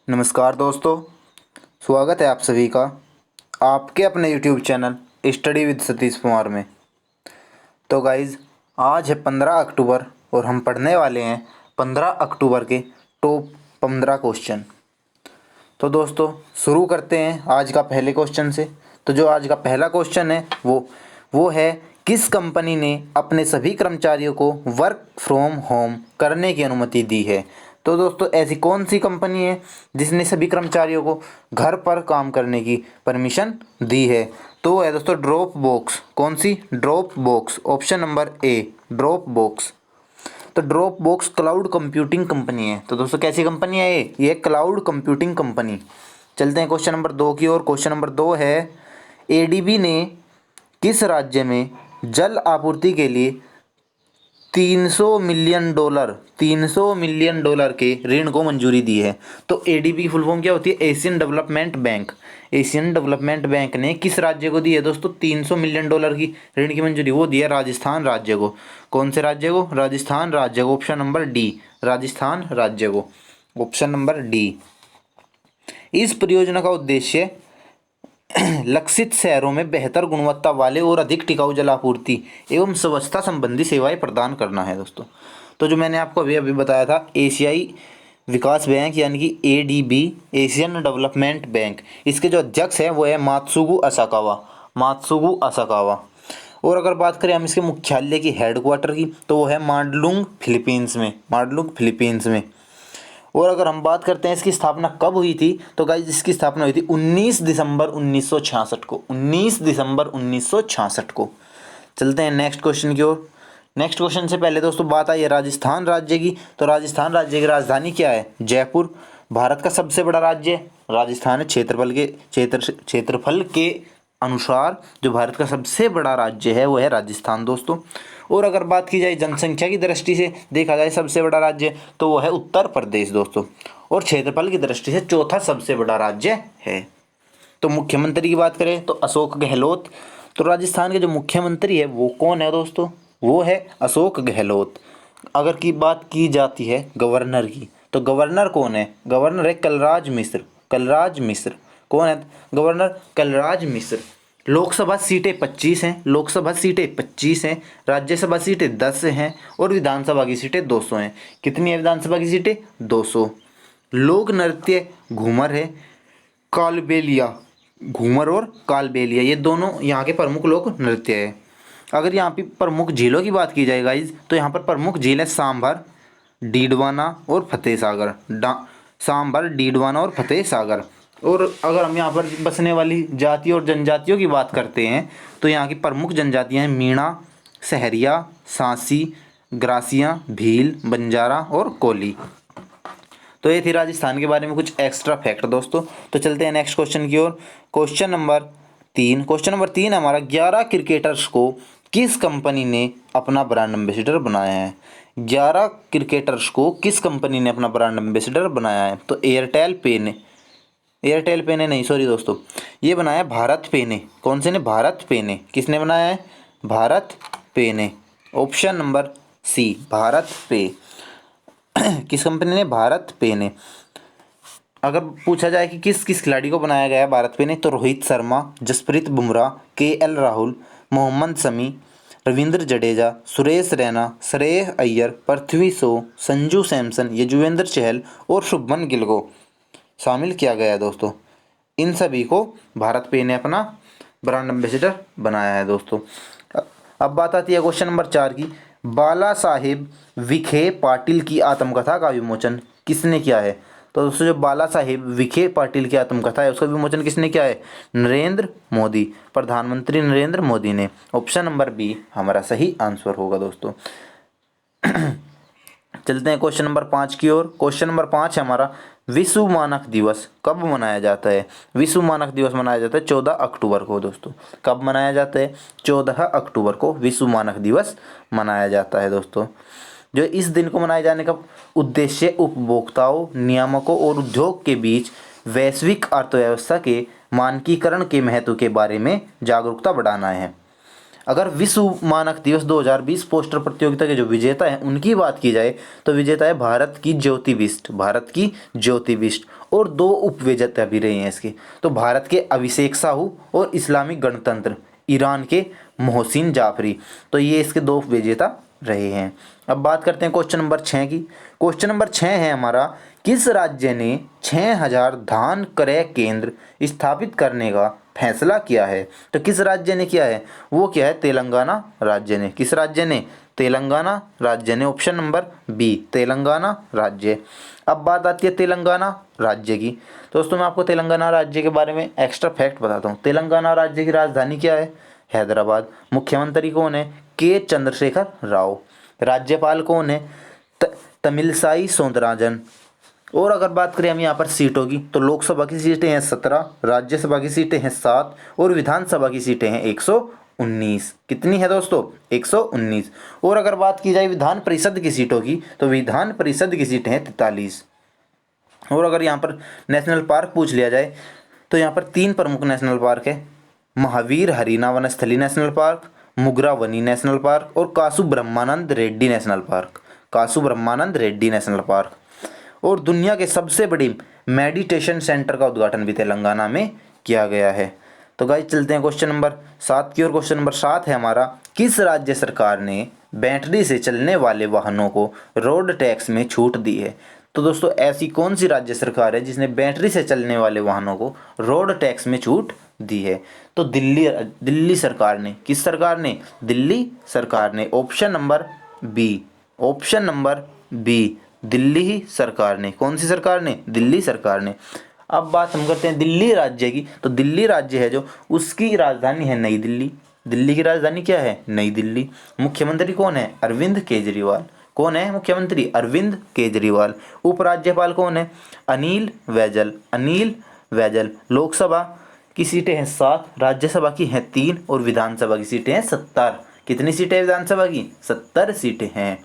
नमस्कार दोस्तों, स्वागत है आप सभी का आपके अपने YouTube channel study with Satish Kumar में। तो गाइज़, आज है 15 अक्टूबर और हम पढ़ने वाले हैं 15 अक्टूबर के टॉप 15 क्वेश्चन। तो दोस्तों शुरू करते हैं आज का पहले क्वेश्चन से। तो जो आज का पहला क्वेश्चन है वो है, किस कंपनी ने अपने सभी कर्मचारियों को वर्क फ्रॉम होम करने की अनुमति दी है। तो दोस्तों ऐसी कौन सी कंपनी है जिसने सभी कर्मचारियों को घर पर काम करने की परमिशन दी है। तो वो है दोस्तों ड्रॉप बॉक्स। कौन सी? Dropbox. Option number A, Dropbox. तो Dropbox cloud computing company है। तो दोस्तों कैसी कंपनी है ये क्लाउड कंप्यूटिंग कंपनी। चलते हैं क्वेश्चन नंबर 2 की ओर। क्वेश्चन नंबर 2 है, एडीबी ने किस राज्य में जल आपूर्ति के लिए 300 मिलियन डॉलर के ऋण को मंजूरी दी है। तो एडीबी की फुल फॉर्म क्या होती है? Asian development bank. Asian development bank ने किस राज्य को दी है दोस्तों 300 मिलियन डॉलर की ऋण की मंजूरी? वो दी है राजस्थान राज्य को। कौन से राज्य को? राजस्थान राज्य को। ऑप्शन नंबर डी, राजस्थान राज्य को। Option number D. इस परियोजना का उद्देश्य लक्षित शहरों में बेहतर गुणवत्ता वाले और अधिक टिकाऊ जल आपूर्ति एवं स्वच्छता संबंधी सेवाएं प्रदान करना है दोस्तों। तो जो मैंने आपको अभी बताया था, एशियाई विकास बैंक यानी कि एडीबी, एशियन डेवलपमेंट बैंक, इसके जो अध्यक्ष हैं वो है मात्सुगु असाकावा। मात्सुगु असाकावा। और अगर बात करें हम इसके मुख्यालय की, हेडक्वार्टर की, तो वो है मांडलुंग फिलीपींस में। मांडलुंग फिलीपींस में। और अगर हम बात करते हैं इसकी स्थापना कब हुई थी, तो गाइस इसकी स्थापना हुई थी 19 दिसंबर 1966 को। 19 दिसंबर 1966 को। चलते हैं नेक्स्ट क्वेश्चन की ओर। नेक्स्ट क्वेश्चन से पहले दोस्तों बात आई है राजस्थान राज्य की। तो राजस्थान राज्य की राजधानी क्या है? जयपुर। भारत का सबसे बड़ा राज्य राजस्थान है। क्षेत्रफल के अनुसार जो भारत का सबसे बड़ा राज्य है वो है राजस्थान दोस्तों। और अगर बात की जाए जनसंख्या की दृष्टि से देखा जाए सबसे बड़ा राज्य, तो वो है उत्तर प्रदेश दोस्तों। और क्षेत्रफल की दृष्टि से चौथा सबसे बड़ा राज्य है। तो मुख्यमंत्री की बात करें तो अशोक गहलोत। तो राजस्थान के जो मुख्यमंत्री है वो कौन है दोस्तों? वो है अशोक गहलोत। अगर की बात की जाती है गवर्नर की, तो गवर्नर कौन है? गवर्नर है कलराज मिश्र। कलराज मिश्र। कौन है गवर्नर? कलराज मिश्र। लोकसभा सीटें 25 हैं। लोकसभा सीटें 25 हैं। राज्यसभा सीटें 10 हैं। और विधानसभा की सीटें 200 हैं। कितनी है विधानसभा की सीटें? 200। लोक नृत्य घूमर है, कालबेलिया। घूमर और कालबेलिया ये दोनों यहाँ के प्रमुख लोक नृत्य है। अगर यहाँ पे प्रमुख झीलों की बात की जाए गाइज, तो यहाँ पर प्रमुख झील है सांभर, डीडवाना और फतेह सागर। सांभर, डीडवाना और फतेह सागर। और अगर हम यहाँ पर बसने वाली जाति और जनजातियों की बात करते हैं, तो यहाँ की प्रमुख जनजातियाँ हैं मीणा, सहरिया, सांसी, ग्रासियाँ, भील, बंजारा और कोली। तो ये थी राजस्थान के बारे में कुछ एक्स्ट्रा फैक्ट दोस्तों। तो चलते हैं नेक्स्ट क्वेश्चन की ओर। Question number 3। क्वेश्चन नंबर 3 हमारा, 11 क्रिकेटर्स को किस कंपनी ने अपना ब्रांड एम्बेसडर बनाया है? 11 क्रिकेटर्स को किस कंपनी ने अपना ब्रांड एम्बेसडर बनाया है? तो एयरटेल पे ने, एयरटेल पे ने नहीं, सॉरी दोस्तों, ये बनाया भारत पे ने। कौन से ने? भारत पे ने। किसने बनाया है? भारत पे ने। ऑप्शन नंबर सी, भारत पे। किस कंपनी ने? भारत पे ने। अगर पूछा जाए कि किस किस खिलाड़ी को बनाया गया है भारत पे ने, तो रोहित शर्मा, जसप्रीत बुमराह, केएल राहुल, मोहम्मद शमी, रविंद्र जडेजा, सुरेश रैना, श्रेयस अय्यर, पृथ्वी शॉ, संजू सैमसन, युजवेंद्र चहल और शुभमन गिल को शामिल किया गया है दोस्तों। इन सभी को भारत पे ने अपना ब्रांड एम्बेसडर बनाया है दोस्तों। अब बात आती है क्वेश्चन नंबर 4 की। बाला साहेब विखे पाटिल की आत्मकथा का विमोचन किसने किया है? तो दोस्तों जो बाला साहेब विखे पाटिल की आत्मकथा है उसका विमोचन किसने किया है? नरेंद्र मोदी, प्रधानमंत्री नरेंद्र मोदी ने। ऑप्शन नंबर बी हमारा सही आंसर होगा दोस्तों। चलते हैं क्वेश्चन नंबर 5 की ओर। क्वेश्चन नंबर 5 है हमारा, विश्व मानक दिवस कब मनाया जाता है? विश्व मानक दिवस मनाया जाता है 14 अक्टूबर को दोस्तों। कब मनाया जाता है? 14 अक्टूबर को विश्व मानक दिवस मनाया जाता है दोस्तों। जो इस दिन को मनाए जाने का उद्देश्य उपभोक्ताओं, नियामकों और उद्योग के बीच वैश्विक अर्थव्यवस्था के मानकीकरण के महत्व के बारे में जागरूकता बढ़ाना है। अगर विश्व मानक दिवस 2020 पोस्टर प्रतियोगिता के जो विजेता हैं उनकी बात की जाए तो विजेता है भारत की ज्योति बिष्ट, भारत की ज्योति बिष्ट। और 2 उप विजेता भी रहे हैं इसके, तो भारत के अभिषेक साहू और इस्लामिक गणतंत्र ईरान के मोहसिन जाफरी, तो ये इसके 2 उप विजेता रहे हैं। अब बात करते हैं क्वेश्चन नंबर 6 की। क्वेश्चन नंबर 6 है हमारा, किस राज्य ने 6000 धान क्रय केंद्र स्थापित करने का फैसला किया है? तो किस राज्य ने किया है? वो क्या है? तेलंगाना राज्य ने। किस राज्य ने? तेलंगाना राज्य ने। ऑप्शन नंबर बी, तेलंगाना राज्य। अब बात आती है तेलंगाना राज्य की। दोस्तों मैं आपको तेलंगाना राज्य के बारे में एक्स्ट्रा फैक्ट बताता हूँ। तेलंगाना राज्य की राजधानी क्या है? हैदराबाद। मुख्यमंत्री कौन है? के चंद्रशेखर राव। राज्यपाल कौन है? तमिलसाई सौंदरराजन। और अगर बात करें हम यहाँ पर सीटों की, तो लोकसभा की सीटें हैं 17, राज्यसभा की सीटें हैं 7 और विधानसभा की सीटें हैं 119। कितनी है दोस्तों? 119। और अगर बात की जाए विधान परिषद की सीटों की, तो विधान परिषद की सीटें हैं 43। और अगर यहाँ पर नेशनल पार्क पूछ लिया जाए, तो यहाँ पर 3 प्रमुख नेशनल पार्क है। महावीर हरीना वनस्थली नेशनल पार्क, मुगरा वनी नेशनल पार्क और कासु ब्रह्मानंद रेड्डी नेशनल पार्क। कासु ब्रह्मानंद रेड्डी नेशनल पार्क। और दुनिया के सबसे बड़ी मेडिटेशन सेंटर का उद्घाटन भी तेलंगाना में किया गया है। तो गाइस चलते हैं क्वेश्चन नंबर 7 की ओर। क्वेश्चन नंबर 7 है हमारा, किस राज्य सरकार ने बैटरी से चलने वाले वाहनों को रोड टैक्स में छूट दी है? तो दोस्तों ऐसी कौन सी राज्य सरकार है जिसने बैटरी से चलने वाले वाहनों को रोड टैक्स में छूट दी है? तो दिल्ली सरकार ने। किस सरकार ने? दिल्ली सरकार ने। Option number B, option number B, Delhi ही सरकार ने। कौन सी सरकार ने? दिल्ली सरकार ने। अब बात हम करते हैं दिल्ली राज्य की। तो दिल्ली राज्य है जो, उसकी राजधानी है नई दिल्ली। दिल्ली की राजधानी क्या है? नई दिल्ली। मुख्यमंत्री कौन है? अरविंद केजरीवाल। कौन है मुख्यमंत्री? अरविंद केजरीवाल। उपराज्यपाल कौन है? अनिल बैजल। अनिल बैजल। लोकसभा की सीटें हैं 7, राज्यसभा की हैं 3 और विधानसभा की सीटें हैं 70। कितनी सीटें विधानसभा की? 70 सीटें हैं।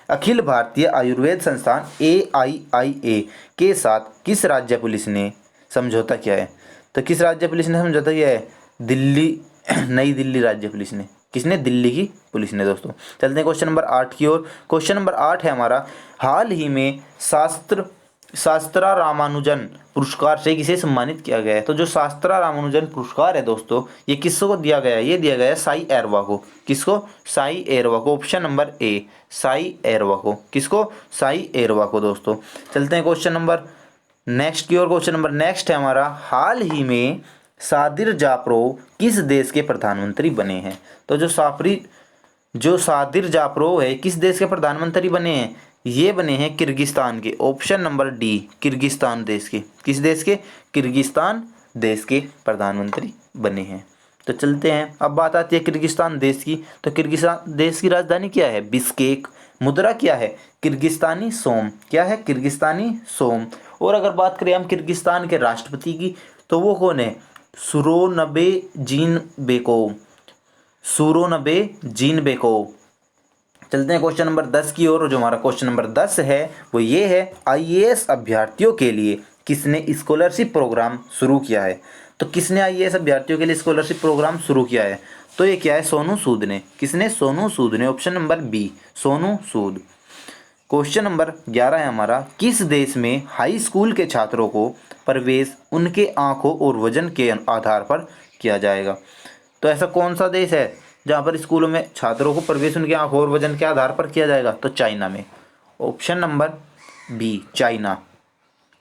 अखिल भारतीय आयुर्वेद संस्थान AIIA के साथ किस राज्य पुलिस ने समझौता किया है? तो किस राज्य पुलिस ने समझौता किया है? दिल्ली, नई दिल्ली राज्य पुलिस ने। किसने? दिल्ली की पुलिस ने। दोस्तों चलते हैं क्वेश्चन नंबर 8 की ओर। क्वेश्चन नंबर 8 है हमारा, हाल ही में शास्त्रा रामानुजन पुरस्कार से किसे सम्मानित किया गया है? तो जो शास्त्रा रामानुजन पुरस्कार है दोस्तों, ये किसको दिया गया है? ये दिया गया है साई एरवा को। किसको? साई एरवा को। ऑप्शन नंबर ए, साई एरवा को। किसको? साई एरवा को। दोस्तों चलते हैं क्वेश्चन नंबर नेक्स्ट की ओर। क्वेश्चन नंबर नेक्स्ट है हमारा, हाल ही में सादिर जापरो किस देश के प्रधानमंत्री बने हैं? तो जो सादिर जापरो है, किस देश के प्रधानमंत्री बने हैं? ये बने हैं किर्गिस्तान के। ऑप्शन नंबर डी, किर्गिस्तान देश के। किस देश के? किर्गिस्तान देश के प्रधानमंत्री बने हैं। तो चलते हैं, अब बात आती है किर्गिस्तान देश की। तो किर्गिस्तान देश की राजधानी क्या है? बिश्केक। मुद्रा क्या है? Kyrgyzstani som. क्या है? Kyrgyzstani som. और अगर बात करें हम किर्गिस्तान के राष्ट्रपति की, तो वो कौन है? Sooronbay Jeenbekov. Sooronbay Jeenbekov. चलते हैं क्वेश्चन नंबर 10 की ओर। जो हमारा क्वेश्चन नंबर 10 है वो ये है, IAS अभ्यर्थियों के लिए किसने स्कॉलरशिप प्रोग्राम शुरू किया है? तो किसने IAS अभ्यर्थियों के लिए स्कॉलरशिप प्रोग्राम शुरू किया है? तो ये क्या है? सोनू सूद ने। किसने? सोनू सूद ने। Option number B, Sonu Sood. Question number 11 है हमारा, किस देश में हाई स्कूल के छात्रों को प्रवेश उनके आंखों और वजन के आधार पर किया जाएगा? तो ऐसा कौन सा देश है जहाँ पर स्कूलों में छात्रों को प्रवेश उनके आंखों और वजन के आधार पर किया जाएगा? तो चाइना में। Option number B, China.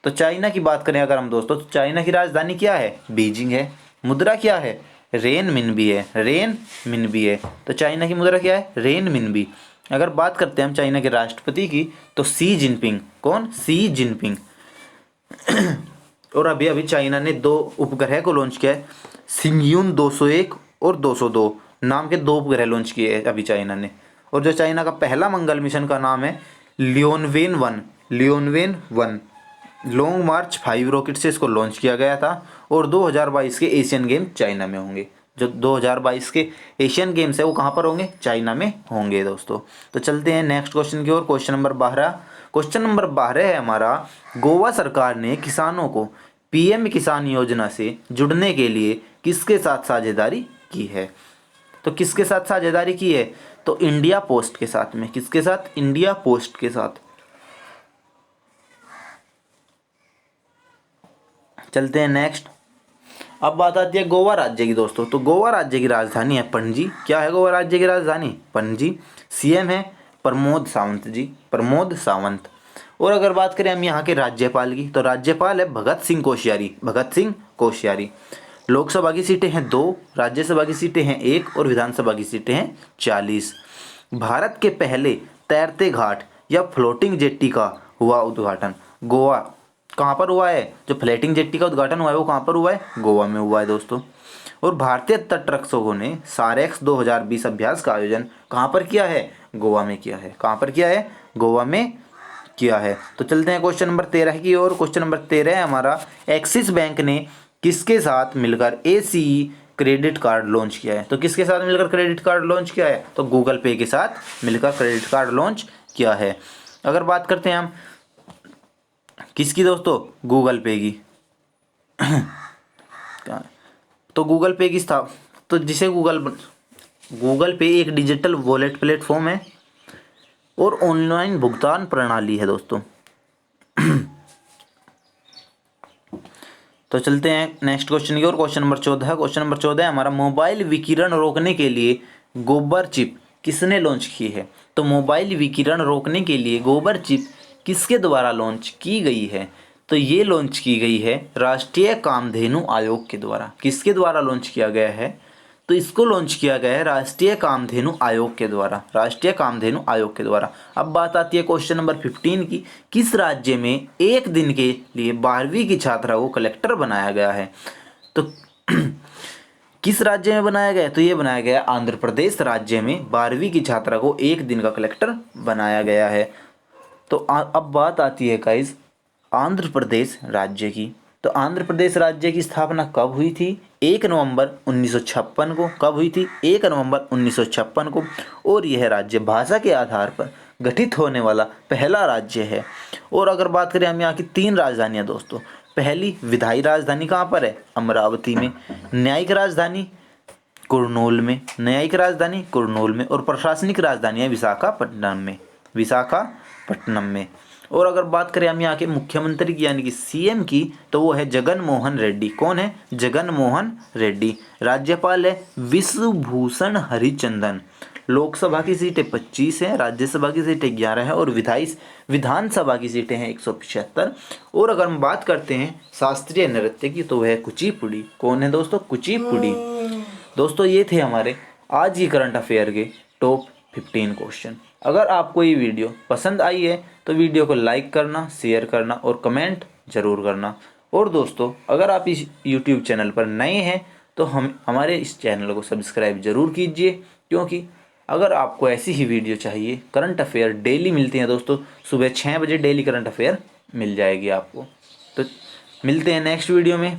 तो चाइना की बात करें अगर हम दोस्तों, तो चाइना की राजधानी क्या है? बीजिंग है। मुद्रा क्या है? रेन मिनबी है। रेन मिनबी है। तो चाइना की मुद्रा क्या है? रेन मिनबी। अगर बात करते हैं हम चाइना के राष्ट्रपति की, तो शी जिनपिंग। कौन? Xi Jinping. और अभी अभी चाइना ने 2 उपग्रह को लॉन्च किया है, सिंगयून 201 और 202 नाम के 2 उपग्रह लॉन्च किए हैं अभी चाइना ने। और जो चाइना का पहला मंगल मिशन का नाम है लियोनवेन 1। लियोनवेन 1 लॉन्ग मार्च 5 रॉकेट से इसको लॉन्च किया गया था। और 2022 के एशियन गेम चाइना में होंगे। जो 2022 के एशियन गेम्स है वो कहाँ पर होंगे? चाइना में होंगे दोस्तों। तो चलते हैं नेक्स्ट क्वेश्चन की ओर। Question number 12। क्वेश्चन नंबर 12 है हमारा, गोवा सरकार ने किसानों को PM किसान योजना से जुड़ने के लिए किसके साथ साझेदारी की है? तो किसके साथ साझेदारी की है? तो इंडिया पोस्ट के साथ में। किसके साथ? इंडिया पोस्ट के साथ। चलते हैं नेक्स्ट। अब बात आती है गोवा राज्य की दोस्तों। तो गोवा राज्य की राजधानी है पणजी। क्या है गोवा राज्य की राजधानी? पणजी। सीएम है प्रमोद सावंत जी, प्रमोद सावंत। और अगर बात करें हम यहाँ के राज्यपाल की, तो राज्यपाल है भगत सिंह कोश्यारी, भगत सिंह कोश्यारी। लोकसभा की सीटें हैं 2, राज्यसभा की सीटें हैं 1 और विधानसभा की सीटें हैं 40। भारत के पहले तैरते घाट या फ्लोटिंग जेट्टी का हुआ उद्घाटन गोवा कहाँ पर हुआ है? जो फ्लोटिंग जेट्टी का उद्घाटन हुआ है वो कहाँ पर हुआ है? गोवा में हुआ है दोस्तों। और भारतीय तटरक्षकों ने सारेक्स 2020 अभ्यास का आयोजन कहाँ पर किया है? गोवा में किया है। कहाँ पर किया है? गोवा में किया है। तो चलते हैं क्वेश्चन नंबर 13 की ओर। क्वेश्चन नंबर 13 है हमारा, एक्सिस बैंक ने किसके साथ मिलकर ACE क्रेडिट कार्ड लॉन्च किया है? तो किसके साथ मिलकर क्रेडिट कार्ड लॉन्च किया है? तो गूगल पे के साथ मिलकर क्रेडिट कार्ड लॉन्च किया है। अगर बात करते हैं हम किसकी दोस्तों? गूगल पे की। तो गूगल पे की तो जिसे गूगल पे एक डिजिटल वॉलेट प्लेटफॉर्म है और ऑनलाइन भुगतान प्रणाली है दोस्तों। तो चलते हैं नेक्स्ट क्वेश्चन की ओर। Question number 14। क्वेश्चन नंबर 14 है हमारा, मोबाइल विकिरण रोकने के लिए गोबर चिप किसने लॉन्च की है? तो मोबाइल विकिरण रोकने के लिए गोबर चिप किसके द्वारा लॉन्च की गई है? तो ये लॉन्च की गई है राष्ट्रीय कामधेनु आयोग के द्वारा। किसके द्वारा लॉन्च किया गया है? तो इसको लॉन्च किया गया है राष्ट्रीय कामधेनु आयोग के द्वारा, राष्ट्रीय कामधेनु आयोग के द्वारा। अब बात आती है क्वेश्चन नंबर 15 की, किस राज्य में एक दिन के लिए 12वीं की छात्रा को कलेक्टर बनाया गया है? तो किस राज्य में बनाया गया है? तो ये बनाया गया आंध्र प्रदेश राज्य में 12वीं की छात्रा को एक दिन का कलेक्टर बनाया गया है। तो अब बात आती है गाइस आंध्र प्रदेश राज्य की। तो आंध्र प्रदेश राज्य की स्थापना कब हुई थी? 1 नवंबर 1956 को। कब हुई थी? 1 नवंबर 1956 को। और यह राज्य भाषा के आधार पर गठित होने वाला पहला राज्य है। और अगर बात करें हम यहाँ की 3 राजधानियाँ दोस्तों, पहली विधायी राजधानी कहाँ पर है? अमरावती में। न्यायिक राजधानी कुरनूल में, न्यायिक राजधानी कुरनूल में। और प्रशासनिक राजधानी है विशाखापट्टनम में, विशाखापट्टनम में। और अगर बात करें हम यहाँ के मुख्यमंत्री की यानी कि सीएम की, तो वो है जगन मोहन रेड्डी। कौन है? जगन मोहन रेड्डी। राज्यपाल है विश्वभूषण हरिचंदन। लोकसभा की सीटें 25 हैं, राज्यसभा की सीटें 11 हैं और विधानसभा की सीटें हैं 175। और अगर हम बात करते हैं शास्त्रीय नृत्य की, तो वह है कुचिपुड़ी। कौन है दोस्तों? कुचिपुड़ी। दोस्तों ये थे हमारे आज की करंट अफेयर के टॉप 15 क्वेश्चन। अगर आपको ये वीडियो पसंद आई है तो वीडियो को लाइक करना, शेयर करना और कमेंट ज़रूर करना। और दोस्तों अगर आप इस YouTube चैनल पर नए हैं तो हमारे इस चैनल को सब्सक्राइब ज़रूर कीजिए, क्योंकि अगर आपको ऐसी ही वीडियो चाहिए, करंट अफेयर डेली मिलती हैं दोस्तों, सुबह 6 बजे डेली करंट अफेयर मिल जाएगी आपको। तो मिलते हैं नेक्स्ट वीडियो में।